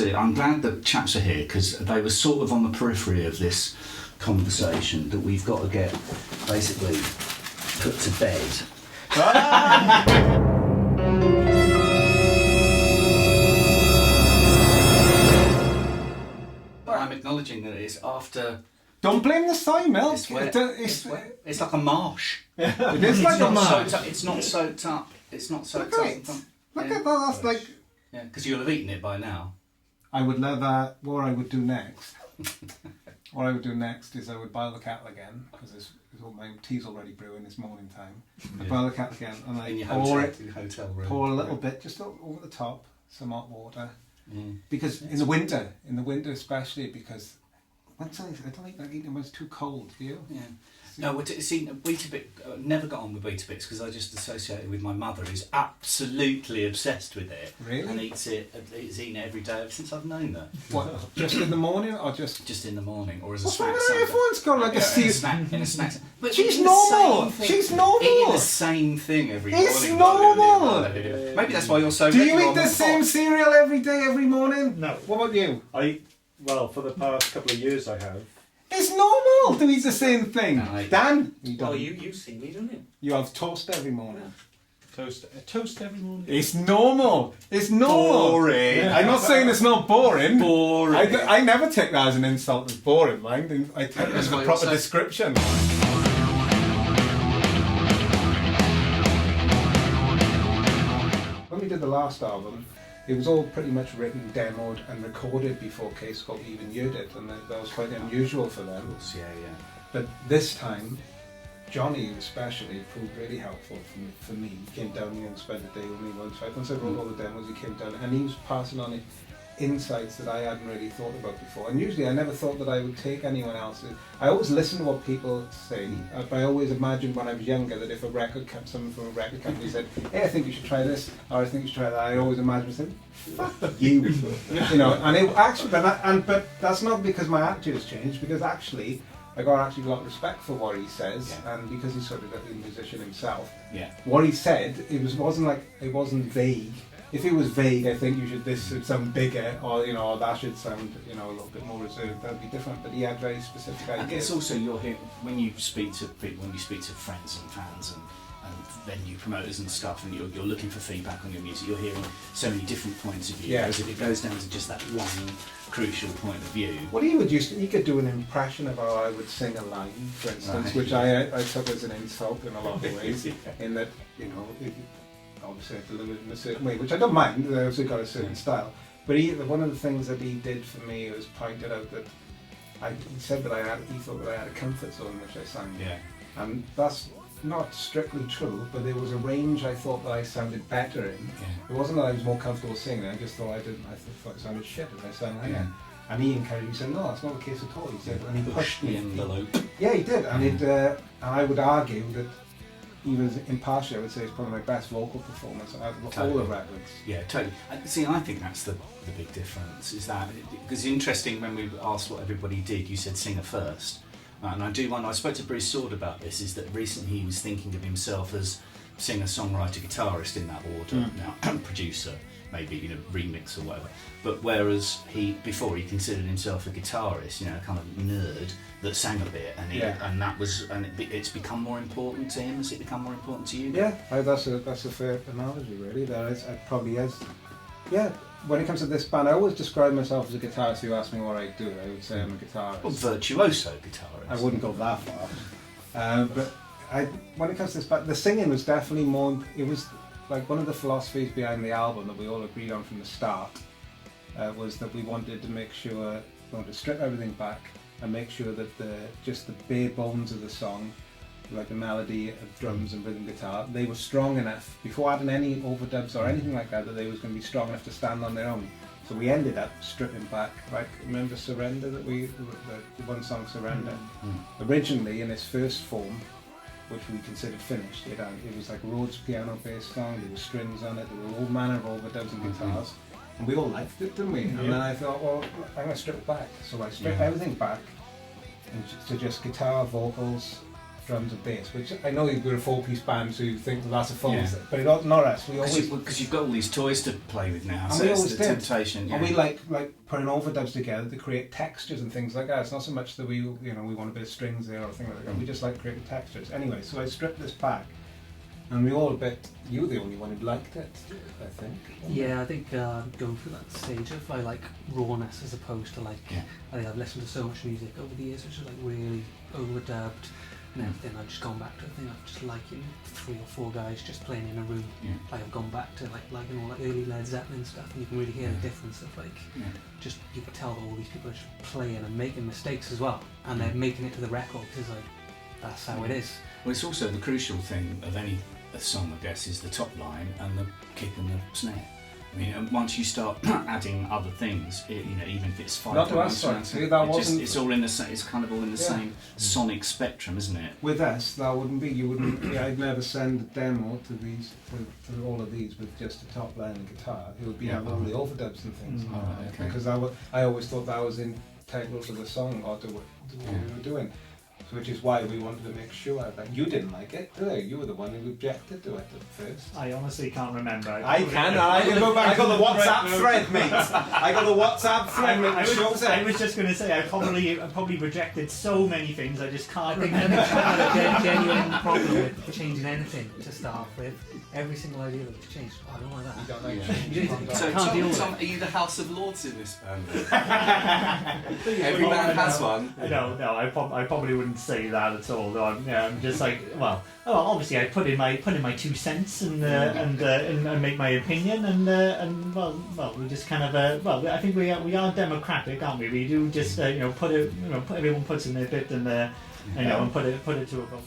absolutely. I'm glad that chaps are here because they were sort of on the periphery of this conversation that we've got to get basically put to bed. I'm acknowledging that it's after. Don't blame the soy milk. It's wet. It's like a marsh. It is like a marsh. It's not soaked up. It's not soaked up. Look at that. That's like. Yeah, because you'll have eaten it by now. I would love that. What I would do next. What I would do next is I would boil the kettle again because all my tea's already brewing. It's morning time. I boil the kettle again and I hotel room. Pour a little bit just over the top, some hot water. Because in the winter especially, because I don't like eating when it's too cold. Do you? Yeah. No, see, Weetabix, never got on with Weetabix because I just associate it with my mother, who's absolutely obsessed with it. Really? And eats eaten it every day ever since I've known her. What? Just in the morning or just? Just in the morning, or as a What's snack. wrong with everyone's got like a in a snack. But she's normal. She's normal. Eating the same thing every morning. It's normal. Maybe that's why you're so. Do you eat the same cereal every day, every morning? No. What about you? Well, for the past couple of years I have. It's normal to eat the same thing. No, Dan? You see me, don't you? You have toast every morning. Toast every morning. It's normal. It's normal. Boring. I'm not saying it's not boring. Boring. I never take that as an insult. It's boring, mind. I take it as a proper description. When we did the last album, it was all pretty much written, demoed and recorded before Kscope even heard it, and that was quite unusual for them. Yeah. But this time, Johnny especially proved really helpful for me. He came down here and spent a day with me once. Once I wrote all the demos, he came down and he was passing on insights that I hadn't really thought about before. And usually I never thought that I would take anyone else's. I always listen to what people say, but I always imagined when I was younger that if someone from a record company said, hey, I think you should try this, or I think you should try that, I always imagined saying, fuck you. You know, and it actually, but that's not because my attitude has changed, because actually I got a lot of respect for what he says, and because he's sort of a musician himself. Yeah. What he said, it wasn't vague. If it was vague, I think this should sound bigger, or or that should sound a little bit more reserved. That'd be different. But he had very specific ideas. And it's also you're here when you speak to people, when you speak to friends and fans and venue promoters and stuff, and you're looking for feedback on your music. You're hearing so many different points of view. Yeah. Whereas if it goes down to just that one crucial point of view. What he would he could do an impression of how I would sing a line, for instance, Right. which I took as an insult in a lot of ways. In that obviously I delivered it in a certain way, which I don't mind. I also got a certain style. But one of the things that he did for me was pointed out that he said that he thought that I had a comfort zone which I sang. Yeah. And that's not strictly true, but there was a range I thought that I sounded better in. Yeah. It wasn't that I was more comfortable singing, I just thought I thought it sounded shit as I sang higher. Yeah. And he encouraged me, he said, no, that's not the case at all. He said, and he pushed me. the envelope. Yeah, he did. And I would argue that he was impartial. I would say it's probably my best vocal performance out of all the records. Yeah, totally. See, I think that's the big difference, is that, because it's interesting when we asked what everybody did, you said singer first. And I spoke to Bruce Sword about this, is that recently he was thinking of himself as singer, songwriter, guitarist in that order, now producer, maybe, remix or whatever. But whereas before he considered himself a guitarist, kind of nerd that sang a bit, and it's become more important to him. Has it become more important to you? Yeah, that's a fair analogy, really. It probably is. Yeah. When it comes to this band, I always describe myself as a guitarist. If you ask me what I do, I would say I'm a guitarist. Well, virtuoso guitarist. I wouldn't go that far. But when it comes to this band, the singing was definitely more. It was like one of the philosophies behind the album that we all agreed on from the start was that we wanted to strip everything back and make sure that just the bare bones of the song, like the melody of drums and rhythm guitar, they were strong enough before adding any overdubs or anything like that they was going to be strong enough to stand on their own. So we ended up stripping back. Like, remember Surrender, the one song Surrender? Originally in its first form, which we considered finished, it was like Rhodes piano based song, there were strings on it, there were all manner of overdubs and guitars, and we all liked it, didn't we? And then I thought, well, I'm going to strip it back. So I stripped everything back to just guitar, vocals, drums and bass, which I know you've got a 4-piece band, so you think that's a full, Yeah. but not us. We always Because you've got all these toys to play with now, And so we it's always the did. temptation. Yeah. And we like putting overdubs together to create textures and things like that. It's not so much that we want a bit of strings there or things like that. We just like creating textures. Anyway, so I stripped this back, and we all you were the only one who liked it, I think. Yeah, I think going through that stage of I like rawness as opposed to like I think I've listened to so much music over the years which is like really overdubbed and everything. I've just gone back to a thing of just liking 3 or 4 guys just playing in a room. Like I've gone back to liking all that early Led Zeppelin stuff, and you can really hear the difference of just you can tell that all these people are just playing and making mistakes as well, and they're making it to the record because like that's how it is. Well, it's also the crucial thing of any song, I guess, is the top line and the kick and the snare. I mean, and once you start adding other things, even if it's 5 Not to us, sorry. See, that wasn't. It's all in the same. It's kind of all in the same sonic spectrum, isn't it? With us, that wouldn't be. You wouldn't. I'd never send a demo to these to all of these with just a top line and guitar. It would be have all the overdubs and things on it, okay. because I always thought that was integral to the song or to what we were doing. So which is why we wanted to make sure that you didn't like it, did you? You were the one who objected to it at first. I honestly can't remember. I got the WhatsApp thread, mate. I got the WhatsApp thread which shows I it. was just going to say I probably rejected so many things I just can't I think remember. I had a genuine problem with changing anything to start off with. Every single idea that was changed. Oh, I don't like that. You don't like You don't- So, I can't deal with Tom, it. are you the House of Lords in this band? Every man has one. No, I probably wouldn't say that at all. Though I'm just like, obviously I put in my 2 cents and make my opinion, and we just kind of I think we are democratic, aren't we? We do just everyone puts in their bit and and put it to a vote.